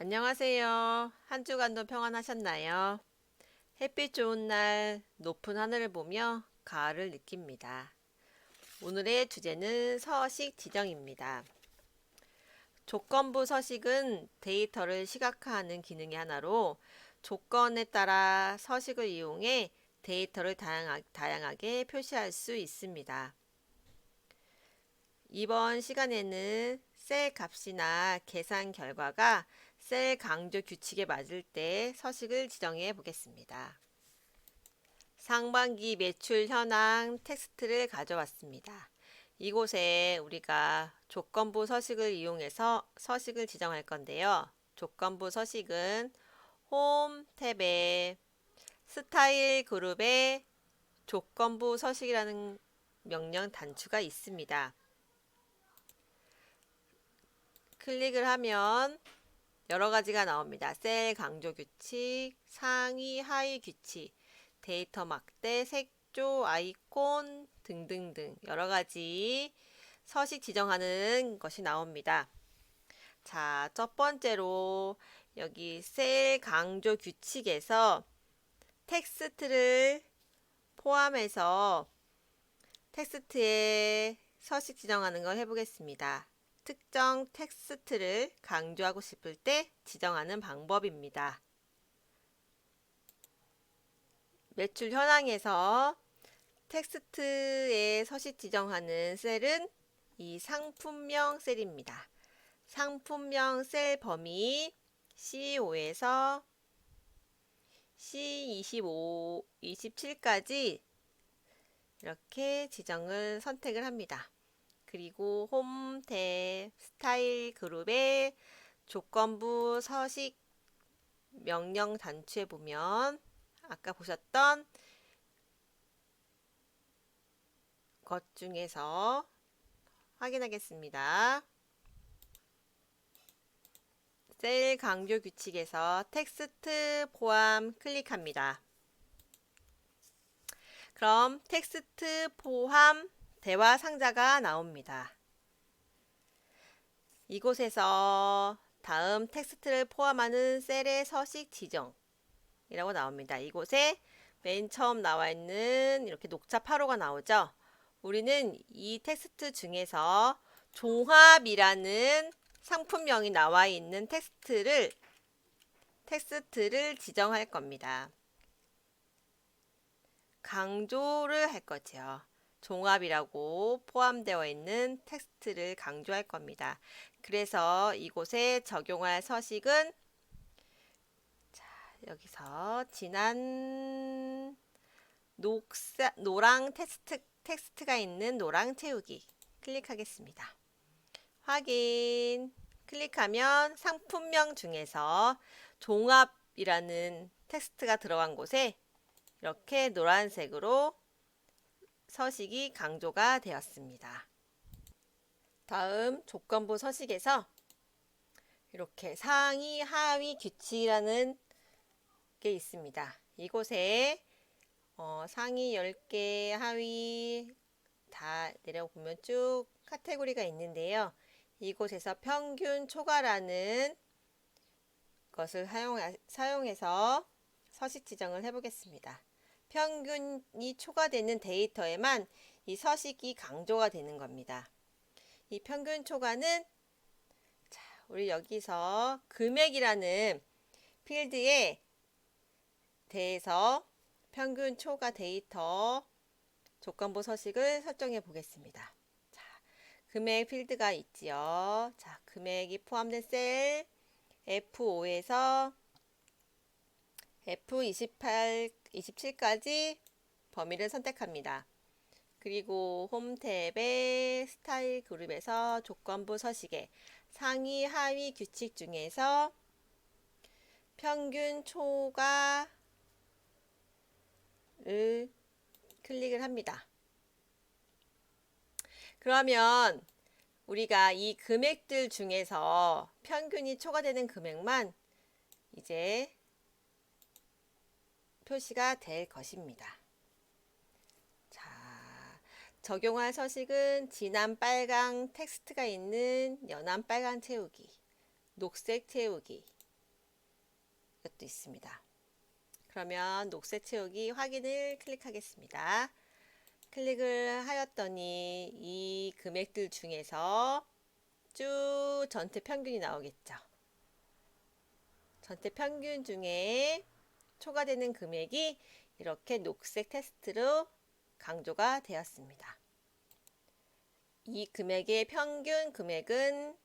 안녕하세요. 한 주간도 평안하셨나요? 햇빛 좋은 날 높은 하늘을 보며 가을을 느낍니다. 오늘의 주제는 서식 지정입니다. 조건부 서식은 데이터를 시각화하는 기능의 하나로 조건에 따라 서식을 이용해 데이터를 다양하게 표시할 수 있습니다. 이번 시간에는 셀 값이나 계산 결과가 셀 강조 규칙에 맞을 때 서식을 지정해 보겠습니다. 상반기 매출 현황 텍스트를 가져왔습니다. 이곳에 우리가 조건부 서식을 이용해서 서식을 지정할 건데요. 조건부 서식은 홈 탭에 스타일 그룹에 조건부 서식이라는 명령 단추가 있습니다. 클릭을 하면 여러 가지가 나옵니다. 셀 강조 규칙, 상위, 하위 규칙, 데이터 막대, 색조, 아이콘 등등등 여러 가지 서식 지정하는 것이 나옵니다. 자, 첫 번째로 여기 셀 강조 규칙에서 텍스트를 포함해서 텍스트에 서식 지정하는 걸 해보겠습니다. 특정 텍스트를 강조하고 싶을 때 지정하는 방법입니다. 매출 현황에서 텍스트에 서식 지정하는 셀은 이 상품명 셀입니다. 상품명 셀 범위 C5에서 C25, 27까지 이렇게 지정을 선택을 합니다. 그리고 홈 탭 스타일 그룹의 조건부 서식 명령 단추에 보면 아까 보셨던 것 중에서 확인하겠습니다. 셀 강조 규칙에서 텍스트 포함 클릭합니다. 그럼 텍스트 포함 대화 상자가 나옵니다. 이곳에서 다음 텍스트를 포함하는 셀의 서식 지정이라고 나옵니다. 이곳에 맨 처음 나와 있는 이렇게 녹차 8호가 나오죠. 우리는 이 텍스트 중에서 종합이라는 상품명이 나와 있는 텍스트를 지정할 겁니다. 강조를 할 거죠. 종합이라고 포함되어 있는 텍스트를 강조할 겁니다. 그래서 이곳에 적용할 서식은 자, 여기서 지난 노랑 텍스트가 있는 노랑 채우기 클릭하겠습니다. 확인 클릭하면 상품명 중에서 종합이라는 텍스트가 들어간 곳에 이렇게 노란색으로 서식이 강조가 되었습니다. 다음 조건부 서식에서 이렇게 상위, 하위 규칙이라는 게 있습니다. 이곳에 상위 10개, 하위 다 내려보면 쭉 카테고리가 있는데요. 이곳에서 평균 초과라는 것을 사용해서 서식 지정을 해보겠습니다. 평균이 초과되는 데이터에만 이 서식이 강조가 되는 겁니다. 이 평균 초과는 자, 우리 여기서 금액이라는 필드에 대해서 평균 초과 데이터 조건부 서식을 설정해 보겠습니다. 자, 금액 필드가 있지요. 자, 금액이 포함된 셀 F5에서 F28, 27까지 범위를 선택합니다. 그리고 홈 탭의 스타일 그룹에서 조건부 서식에 상위, 하위 규칙 중에서 평균 초과를 클릭을 합니다. 그러면 우리가 이 금액들 중에서 평균이 초과되는 금액만 이제 표시가 될 것입니다. 자, 적용할 서식은 진한 빨강 텍스트가 있는 연한 빨강 채우기, 녹색 채우기, 것도 있습니다. 그러면 녹색 채우기 확인을 클릭하겠습니다. 클릭을 하였더니 이 금액들 중에서 쭉 전체 평균이 나오겠죠. 전체 평균 중에 초과되는 금액이 이렇게 녹색 테스트로 강조가 되었습니다. 이 금액의 평균 금액은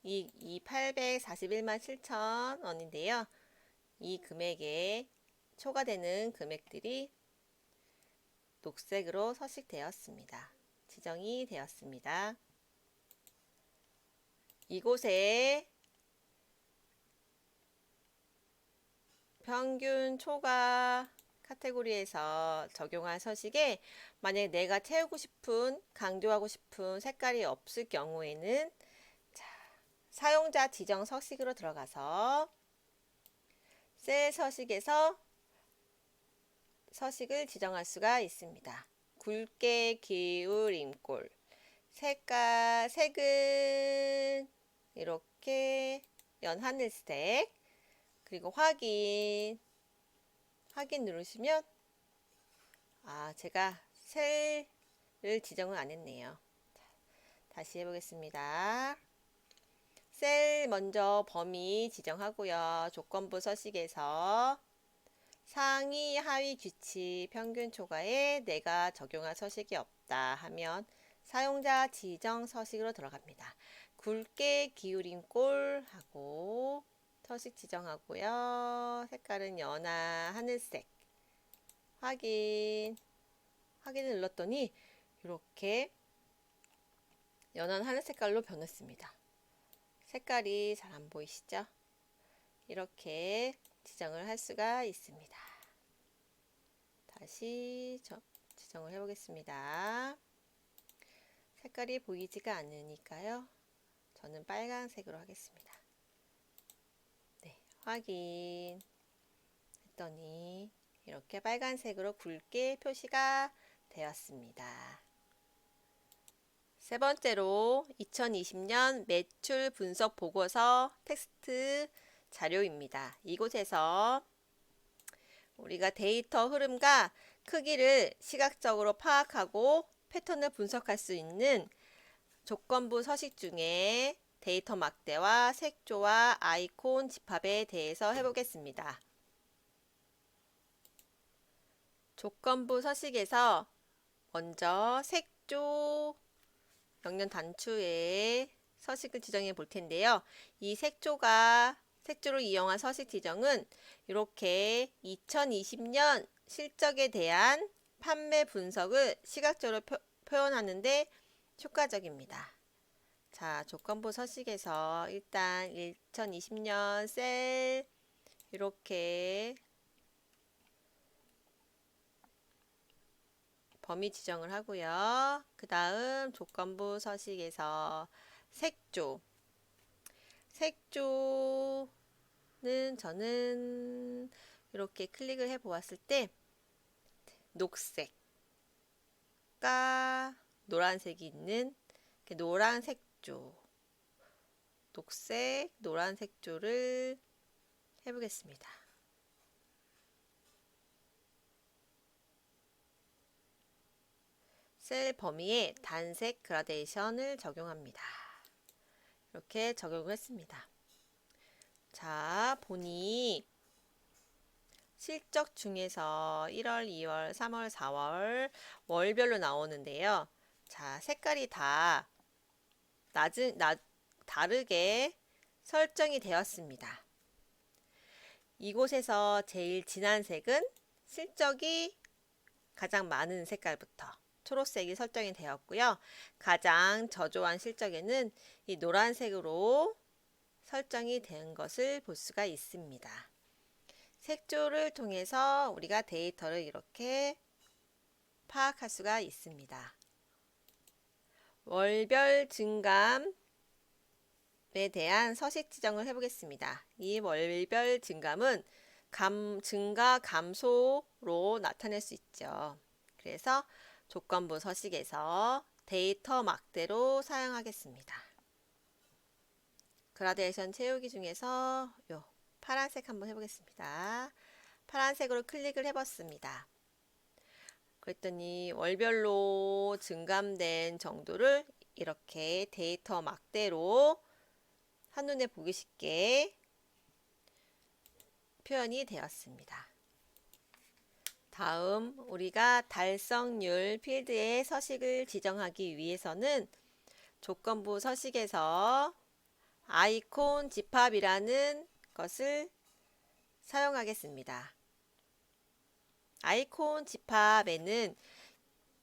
이 841만 7천 원인데요. 이 금액에 초과되는 금액들이 녹색으로 서식되었습니다. 지정이 되었습니다. 이곳에 평균 초과 카테고리에서 적용한 서식에 만약에 내가 채우고 싶은, 강조하고 싶은 색깔이 없을 경우에는 사용자 지정 서식으로 들어가서 셀 서식에서 서식을 지정할 수가 있습니다. 굵게 기울임 꼴, 색은 이렇게 연하늘색, 그리고 확인 누르시면 제가 셀을 지정을 안 했네요. 다시 해보겠습니다. 셀 먼저 범위 지정하고요. 조건부 서식에서 상위 하위 규칙 평균 초과에 내가 적용할 서식이 없다 하면 사용자 지정 서식으로 들어갑니다. 굵게 기울인 꼴 하고 서식 지정하고요. 색깔은 연한 하늘색. 확인을 눌렀더니 이렇게 연한 하늘 색깔로 변했습니다. 색깔이 잘 안 보이시죠? 이렇게 지정을 할 수가 있습니다. 다시 지정을 해보겠습니다. 색깔이 보이지가 않으니까요. 저는 빨간색으로 하겠습니다. 네, 확인 했더니 이렇게 빨간색으로 굵게 표시가 되었습니다. 세 번째로 2020년 매출 분석 보고서 텍스트 자료입니다. 이곳에서 우리가 데이터 흐름과 크기를 시각적으로 파악하고 패턴을 분석할 수 있는 조건부 서식 중에 데이터 막대와 색조와 아이콘 집합에 대해서 해보겠습니다. 조건부 서식에서 먼저 색조 명령 단추에 서식을 지정해 볼 텐데요. 이 색조를 이용한 서식 지정은 이렇게 2020년 실적에 대한 판매 분석을 시각적으로 표현하는데 효과적입니다. 자, 조건부 서식에서 일단 2020년 셀 이렇게 범위 지정을 하고요. 그 다음 조건부 서식에서 색조는 저는 이렇게 클릭을 해 보았을 때 녹색과 노란색이 있는 노란 색조, 녹색, 노란 색조를 해보겠습니다. 셀 범위에 단색 그라데이션을 적용합니다. 이렇게 적용을 했습니다. 자, 보니 실적 중에서 1월, 2월, 3월, 4월 월별로 나오는데요. 자, 색깔이 다 다르게 설정이 되었습니다. 이곳에서 제일 진한 색은 실적이 가장 많은 색깔부터 초록색이 설정이 되었고요. 가장 저조한 실적에는 이 노란색으로 설정이 된 것을 볼 수가 있습니다. 색조를 통해서 우리가 데이터를 이렇게 파악할 수가 있습니다. 월별 증감에 대한 서식 지정을 해보겠습니다. 이 월별 증감은 증가 감소로 나타낼 수 있죠. 그래서 조건부 서식에서 데이터 막대로 사용하겠습니다. 그라데이션 채우기 중에서 파란색 한번 해보겠습니다. 파란색으로 클릭을 해봤습니다. 그랬더니 월별로 증감된 정도를 이렇게 데이터 막대로 한눈에 보기 쉽게 표현이 되었습니다. 다음 우리가 달성률 필드에 서식을 지정하기 위해서는 조건부 서식에서 아이콘 집합이라는 것을 사용하겠습니다. 아이콘 집합에는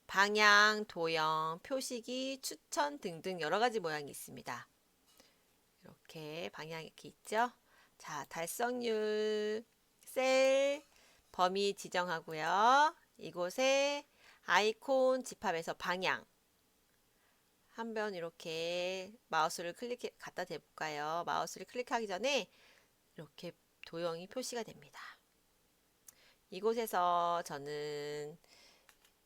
방향, 도형, 표시기, 추천 등등 여러 가지 모양이 있습니다. 이렇게 방향이 이렇게 있죠. 자, 달성률 셀 범위 지정하고요. 이곳에 아이콘 집합에서 방향 한번 이렇게 마우스를 갖다 대볼까요? 마우스를 클릭하기 전에 이렇게 도형이 표시가 됩니다. 이곳에서 저는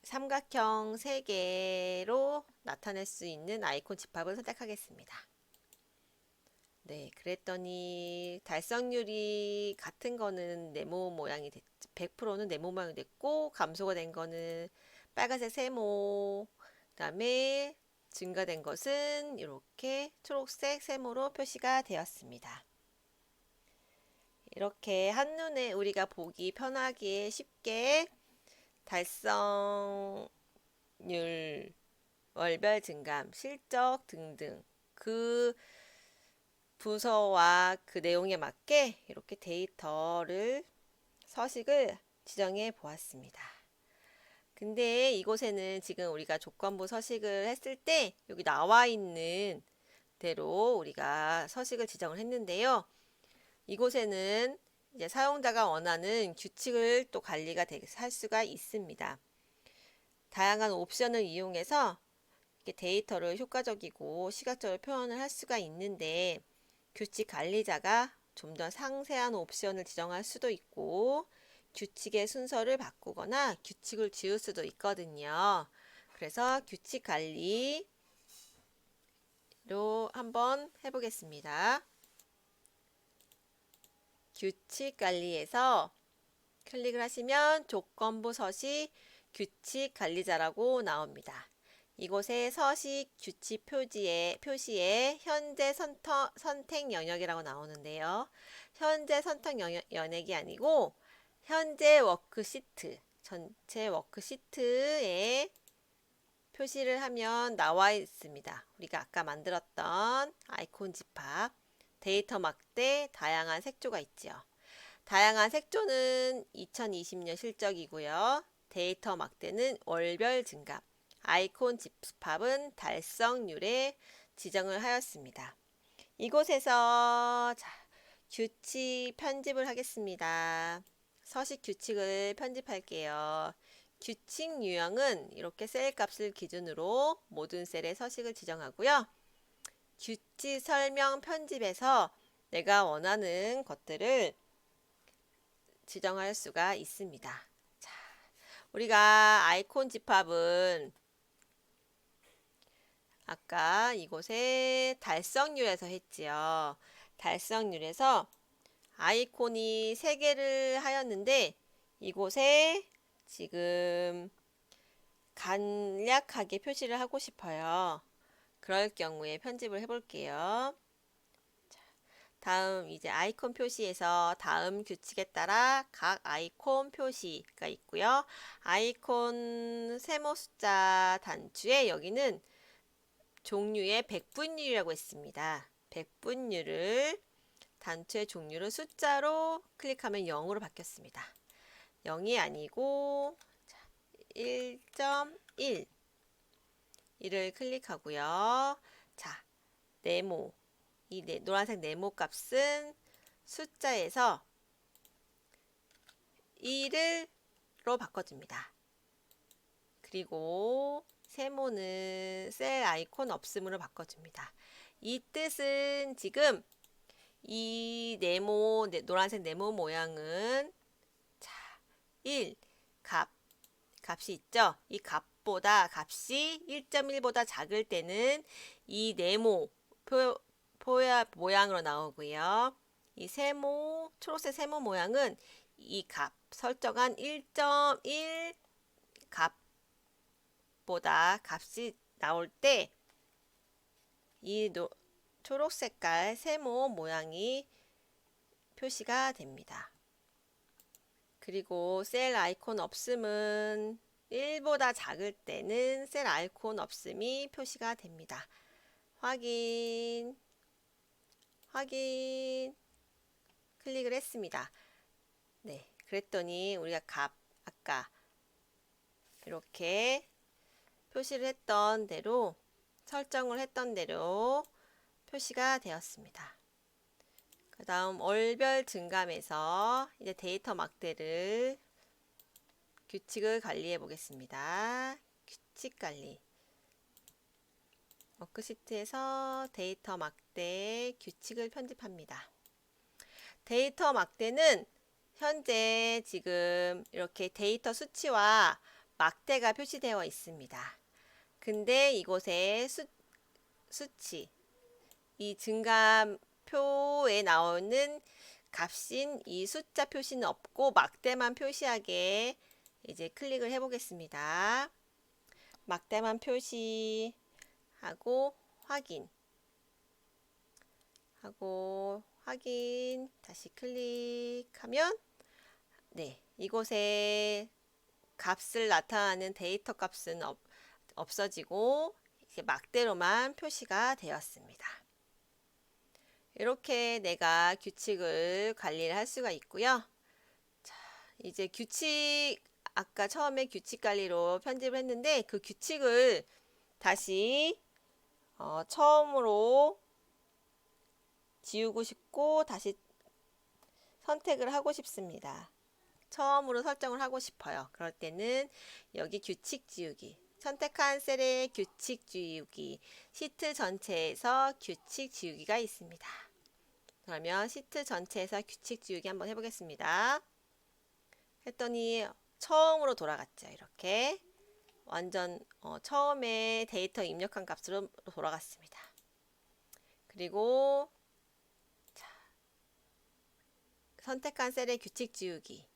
삼각형 3개로 나타낼 수 있는 아이콘 집합을 선택하겠습니다. 네, 그랬더니 달성률이 같은 거는 네모 모양이 됐죠. 100%는 네모 모양이 됐고 감소가 된 거는 빨간색 세모, 그 다음에 증가된 것은 이렇게 초록색 세모로 표시가 되었습니다. 이렇게 한눈에 우리가 보기 편하게 쉽게 달성률, 월별 증감, 실적 등등 그 부서와 그 내용에 맞게 이렇게 데이터를 서식을 지정해 보았습니다. 근데 이곳에는 지금 우리가 조건부 서식을 했을 때 여기 나와 있는 대로 우리가 서식을 지정을 했는데요. 이곳에는 이제 사용자가 원하는 규칙을 또 관리가 할 수가 있습니다. 다양한 옵션을 이용해서 이렇게 데이터를 효과적이고 시각적으로 표현을 할 수가 있는데 규칙 관리자가 좀 더 상세한 옵션을 지정할 수도 있고 규칙의 순서를 바꾸거나 규칙을 지울 수도 있거든요. 그래서 규칙 관리로 한번 해보겠습니다. 규칙 관리에서 클릭을 하시면 조건부 서식 규칙 관리자라고 나옵니다. 이곳에 서식 규칙 표시에 현재 선택 영역이라고 나오는데요. 현재 선택 영역이 아니고 현재 워크시트, 전체 워크시트에 표시를 하면 나와 있습니다. 우리가 아까 만들었던 아이콘 집합, 데이터 막대, 다양한 색조가 있죠. 다양한 색조는 2020년 실적이고요. 데이터 막대는 월별 증감, 아이콘 집합은 달성률에 지정을 하였습니다. 이곳에서 규칙 편집을 하겠습니다. 서식 규칙을 편집할게요. 규칙 유형은 이렇게 셀 값을 기준으로 모든 셀에 서식을 지정하고요. 규칙 설명 편집에서 내가 원하는 것들을 지정할 수가 있습니다. 자, 우리가 아이콘 집합은 아까 이곳에 달성률에서 했지요. 달성률에서 아이콘이 3개를 하였는데 이곳에 지금 간략하게 표시를 하고 싶어요. 그럴 경우에 편집을 해볼게요. 다음 이제 아이콘 표시에서 다음 규칙에 따라 각 아이콘 표시가 있고요. 아이콘 세모 숫자 단추에 여기는 종류의 백분율이라고 했습니다. 백분율을 단추의 종류를 숫자로 클릭하면 0으로 바뀌었습니다. 0이 아니고 1.1 이를 클릭하고요. 자, 네모 이 노란색 네모 값은 숫자에서 1로 바꿔줍니다. 그리고 세모는 셀 아이콘 없음으로 바꿔줍니다. 이 뜻은 지금 이 네모 노란색 네모 모양은 1 값이 있죠. 이 값이 1.1보다 작을 때는 이 네모 모양으로 나오고요. 이 세모, 초록색 세모 모양은 이 값, 설정한 1.1 값보다 값이 나올 때 이 초록 색깔 세모 모양이 표시가 됩니다. 그리고 셀 아이콘 없음은 1보다 작을 때는 셀 아이콘 없음이 표시가 됩니다. 확인, 확인, 클릭을 했습니다. 네, 그랬더니 우리가 아까 이렇게 표시를 했던 대로, 설정을 했던 대로 표시가 되었습니다. 그 다음 월별 증감에서 이제 데이터 막대를 규칙을 관리해 보겠습니다. 규칙 관리. 워크시트에서 데이터 막대 규칙을 편집합니다. 데이터 막대는 현재 지금 이렇게 데이터 수치와 막대가 표시되어 있습니다. 근데 이곳에 수치, 이 증감표에 나오는 값인 이 숫자 표시는 없고 막대만 표시하게 이제 클릭을 해 보겠습니다. 막대만 표시하고 확인 하고 확인 다시 클릭하면 네, 이곳에 값을 나타내는 데이터 값은 없어지고 이제 막대로만 표시가 되었습니다. 이렇게 내가 규칙을 관리를 할 수가 있고요. 자, 이제 규칙 아까 처음에 규칙 관리로 편집을 했는데 그 규칙을 다시 처음으로 지우고 싶고 다시 선택을 하고 싶습니다. 처음으로 설정을 하고 싶어요. 그럴 때는 여기 규칙 지우기, 선택한 셀의 규칙 지우기, 시트 전체에서 규칙 지우기가 있습니다. 그러면 시트 전체에서 규칙 지우기 한번 해보겠습니다. 했더니 처음으로 돌아갔죠. 이렇게 완전 처음에 데이터 입력한 값으로 돌아갔습니다. 그리고 자, 선택한 셀의 규칙 지우기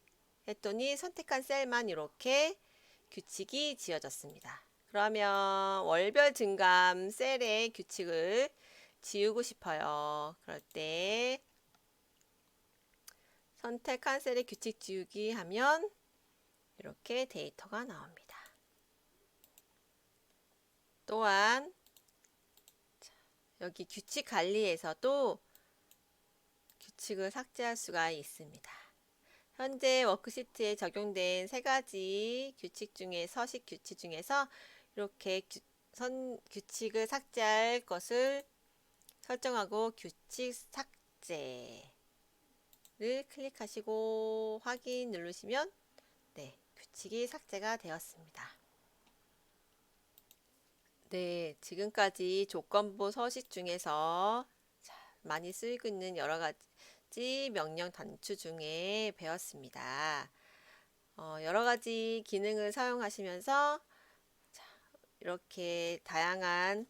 했더니 선택한 셀만 이렇게 규칙이 지워졌습니다. 그러면 월별 증감 셀의 규칙을 지우고 싶어요. 그럴 때 선택한 셀의 규칙 지우기 하면 이렇게 데이터가 나옵니다. 또한 여기 규칙 관리에서도 규칙을 삭제할 수가 있습니다. 현재 워크시트에 적용된 세 가지 규칙 중에 서식 규칙 중에서 이렇게 규칙을 삭제할 것을 설정하고 규칙 삭제를 클릭하시고 확인 누르시면 네, 규칙이 삭제가 되었습니다. 네, 지금까지 조건부 서식 중에서 많이 쓰이고 있는 여러 가지 명령 단추 중에 배웠습니다. 여러 가지 기능을 사용하시면서 이렇게 다양한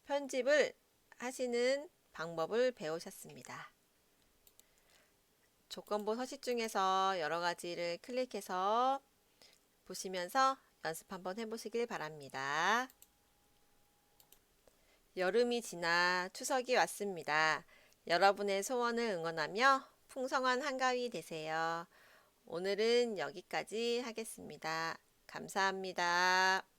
편집을 하시는 방법을 배우셨습니다. 조건부 서식 중에서 여러 가지를 클릭해서 보시면서 연습 한번 해보시길 바랍니다. 여름이 지나 추석이 왔습니다. 여러분의 소원을 응원하며 풍성한 한가위 되세요. 오늘은 여기까지 하겠습니다. 감사합니다.